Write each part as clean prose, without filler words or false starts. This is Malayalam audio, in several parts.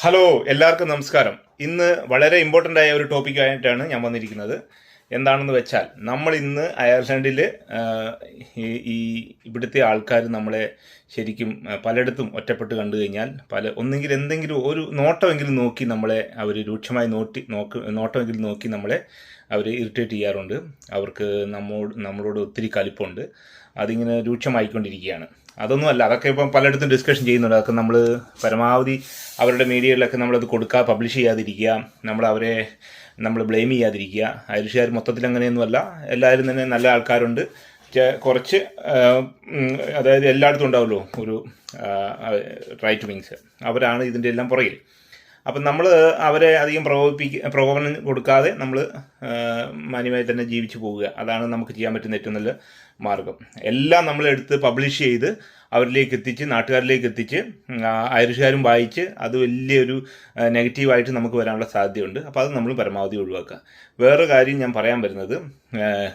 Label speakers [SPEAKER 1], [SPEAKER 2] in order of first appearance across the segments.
[SPEAKER 1] ഹലോ, എല്ലാവർക്കും നമസ്കാരം. ഇന്ന് വളരെ ഇമ്പോർട്ടൻ്റ് ആയ ഒരു ടോപ്പിക്കായിട്ടാണ് ഞാൻ വന്നിരിക്കുന്നത്. എന്താണെന്ന് വെച്ചാൽ, നമ്മൾ ഇന്ന് അയർലൻഡിൽ ഈ ഇവിടുത്തെ ആൾക്കാർ നമ്മളെ ശരിക്കും പലയിടത്തും ഒറ്റപ്പെട്ട് കണ്ടു കഴിഞ്ഞാൽ ഒന്നെങ്കിൽ എന്തെങ്കിലും ഒരു നോട്ടമെങ്കിലും നോക്കി നമ്മളെ അവർ രൂക്ഷമായി നോട്ടമെങ്കിലും നോക്കി നമ്മളെ അവർ ഇറിറ്റേറ്റ് ചെയ്യാറുണ്ട്. അവർക്ക് നമ്മളോട് ഒത്തിരി കലിപ്പുണ്ട്. അതിങ്ങനെ രൂക്ഷമായിക്കൊണ്ടിരിക്കുകയാണ്. അതൊന്നുമല്ല, അതൊക്കെ ഇപ്പം പലയിടത്തും ഡിസ്കഷൻ ചെയ്യുന്നുണ്ട്. അതൊക്കെ നമ്മൾ പരമാവധി അവരുടെ മീഡിയകളിലൊക്കെ നമ്മളത് പബ്ലിഷ് ചെയ്യാതിരിക്കുക, നമ്മൾ ബ്ലെയിം ചെയ്യാതിരിക്കുക. ഐറിഷുകാർ മൊത്തത്തിൽ അങ്ങനെയൊന്നുമല്ല, എല്ലാവരും തന്നെ നല്ല ആൾക്കാരുണ്ട്. കുറച്ച് അതായത് എല്ലായിടത്തും ഉണ്ടാവുമല്ലോ ഒരു റൈറ്റ് വിങ്സ്, അവരാണ് ഇതിൻ്റെ എല്ലാം പുറകിൽ. അപ്പം നമ്മൾ അവരെ അധികം പ്രകോപനം കൊടുക്കാതെ നമ്മൾ മാന്യമായി തന്നെ ജീവിച്ചു പോവുക. അതാണ് നമുക്ക് ചെയ്യാൻ പറ്റുന്ന ഏറ്റവും നല്ല മാർഗം. എല്ലാം നമ്മളെടുത്ത് പബ്ലിഷ് ചെയ്ത് അവരിലേക്ക് എത്തിച്ച്, നാട്ടുകാരിലേക്ക് എത്തിച്ച്, ഐറിഷുകാരും വായിച്ച് അത് വലിയൊരു നെഗറ്റീവായിട്ട് നമുക്ക് വരാനുള്ള സാധ്യതയുണ്ട്. അപ്പോൾ അത് നമ്മൾ പരമാവധി ഒഴിവാക്കുക. വേറൊരു കാര്യം ഞാൻ പറയാൻ വരുന്നത്,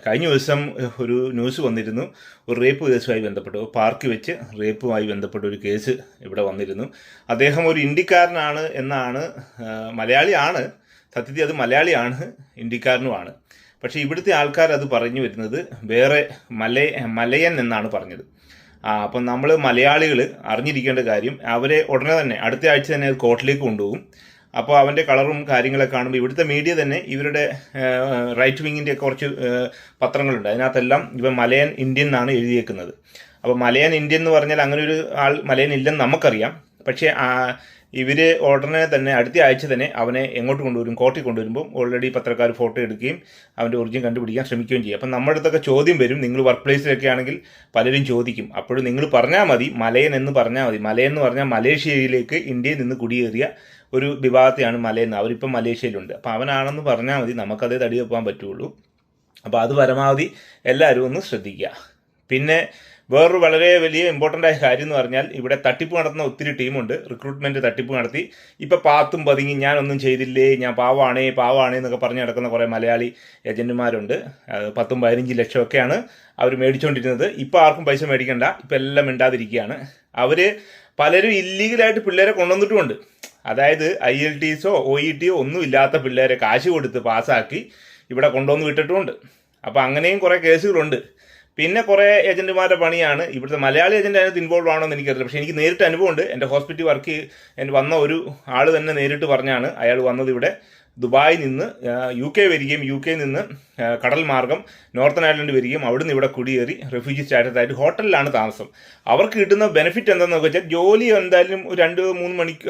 [SPEAKER 1] കഴിഞ്ഞ ദിവസം ഒരു ന്യൂസ് വന്നിരുന്നു. ഒരു റേപ്പ് കേസുമായി ബന്ധപ്പെട്ട്, പാർക്കിൽ വെച്ച് റേപ്പുമായി ബന്ധപ്പെട്ട ഒരു കേസ് ഇവിടെ വന്നിരുന്നു. അദ്ദേഹം ഒരു ഇന്ത്യക്കാരനാണ് എന്നാണ്, മലയാളിയാണ്, സത്യത്തിൽ അത് മലയാളിയാണ്, ഇന്ത്യക്കാരനുമാണ്. പക്ഷേ ഇവിടുത്തെ ആൾക്കാർ അത് പറഞ്ഞു വരുന്നത് വേറെ മലയൻ എന്നാണ് പറഞ്ഞത്. അപ്പം നമ്മൾ മലയാളികൾ അറിഞ്ഞിരിക്കേണ്ട കാര്യം, അവരെ ഉടനെ തന്നെ അടുത്ത ആഴ്ച തന്നെ അത് കോർട്ടിലേക്ക് കൊണ്ടുപോകും. അപ്പോൾ അവൻ്റെ കളറും കാര്യങ്ങളൊക്കെ കാണുമ്പോൾ ഇവിടുത്തെ മീഡിയ തന്നെ ഇവരുടെ റൈറ്റ് വിങ്ങിൻ്റെ കുറച്ച് പത്രങ്ങളുണ്ട്, അതിനകത്തെല്ലാം ഇവ മലയൻ ഇന്ത്യൻ എന്നാണ് എഴുതിയേക്കുന്നത്. അപ്പോൾ മലയൻ ഇന്ത്യൻ എന്ന് പറഞ്ഞാൽ അങ്ങനെ ഒരു ആൾ മലയൻ ഇല്ലെന്ന് നമുക്കറിയാം. പക്ഷേ ഇവർ ഉടനെ തന്നെ അടുത്ത ആഴ്ച തന്നെ അവനെ എങ്ങോട്ട് കൊണ്ടുവരും, കോർട്ടിൽ കൊണ്ടുവരുമ്പോൾ ഓൾറെഡി പത്രക്കാർ ഫോട്ടോ എടുക്കുകയും അവൻ്റെ ഒറിജിൻ കണ്ടുപിടിക്കാൻ ശ്രമിക്കുകയും ചെയ്യും. അപ്പം നമ്മുടെ അടുത്തൊക്കെ ചോദ്യം വരും. നിങ്ങൾ വർക്ക് പ്ലേസിലൊക്കെ ആണെങ്കിൽ പലരും ചോദിക്കും. അപ്പോഴും നിങ്ങൾ പറഞ്ഞാൽ മതി, മലയൻ എന്ന് പറഞ്ഞാൽ മതി. മലയൻ എന്ന് പറഞ്ഞാൽ മലേഷ്യയിലേക്ക് ഇന്ത്യയിൽ നിന്ന് കുടിയേറിയ ഒരു വിഭാഗത്തെയാണ് മലയെന്ന്. അവരിപ്പം മലേഷ്യയിലുണ്ട്. അപ്പോൾ അവനാണെന്ന് പറഞ്ഞാൽ മതി, നമുക്കതേ തടി വെക്കാൻ പറ്റുള്ളൂ. അപ്പോൾ അത് പരമാവധി എല്ലാവരും ഒന്ന് ശ്രദ്ധിക്കുക. പിന്നെ വേറൊരു വളരെ വലിയ ഇമ്പോർട്ടൻ്റ് ആയ കാര്യം എന്ന് പറഞ്ഞാൽ, ഇവിടെ തട്ടിപ്പ് നടത്തുന്ന ഒത്തിരി ടീമുണ്ട്. റിക്രൂട്ട്മെൻറ്റ് തട്ടിപ്പ് നടത്തി ഇപ്പോൾ പാത്തും പതുങ്ങി ഞാനൊന്നും ചെയ്തില്ലേ, ഞാൻ പാവാണേ എന്നൊക്കെ പറഞ്ഞ് നടക്കുന്ന കുറേ മലയാളി ഏജൻറ്റുമാരുണ്ട്. 10-15 ലക്ഷമൊക്കെയാണ് അവർ മേടിച്ചുകൊണ്ടിരുന്നത്. ഇപ്പോൾ ആർക്കും പൈസ മേടിക്കണ്ട, ഇപ്പോൾ എല്ലാം മിണ്ടാതിരിക്കുകയാണ്. പലരും ഇല്ലീഗലായിട്ട് പിള്ളേരെ കൊണ്ടുവന്നിട്ടുമുണ്ട്. അതായത് IELTS OET ഒന്നും ഇല്ലാത്ത പിള്ളേരെ കാശ് കൊടുത്ത് പാസ്സാക്കി ഇവിടെ കൊണ്ടുവന്ന് വിട്ടിട്ടുമുണ്ട്. അപ്പോൾ അങ്ങനെയും കുറേ കേസുകളുണ്ട്. പിന്നെ കുറേ ഏജൻറ്റുമാരുടെ പണിയാണ്. ഇവിടുത്തെ മലയാളി ഏജൻറ്റ് അതിനകത്ത് ഇൻവോൾവ് ആണോ എന്ന് എനിക്കറിയില്ല. പക്ഷേ എനിക്ക് നേരിട്ട് അനുഭവമുണ്ട്. എൻ്റെ ഹോസ്പിറ്റൽ വന്ന ഒരു ആൾ തന്നെ നേരിട്ട് പറഞ്ഞാണ്, അയാൾ വന്നത് ഇവിടെ ദുബായിൽ നിന്ന് UK വരികയും UK നിന്ന് കടൽ മാർഗം നോർത്തേൺ ഐലൻഡ് വരികയും അവിടുന്ന് ഇവിടെ കുടിയേറി റെഫ്യൂജി സ്റ്റാറ്റസ് ആയിട്ട് ഹോട്ടലിലാണ് താമസം. അവർക്ക് കിട്ടുന്ന ബെനിഫിറ്റ് എന്താണെന്ന് വെച്ചാൽ, ജോലി എന്തായാലും 2-3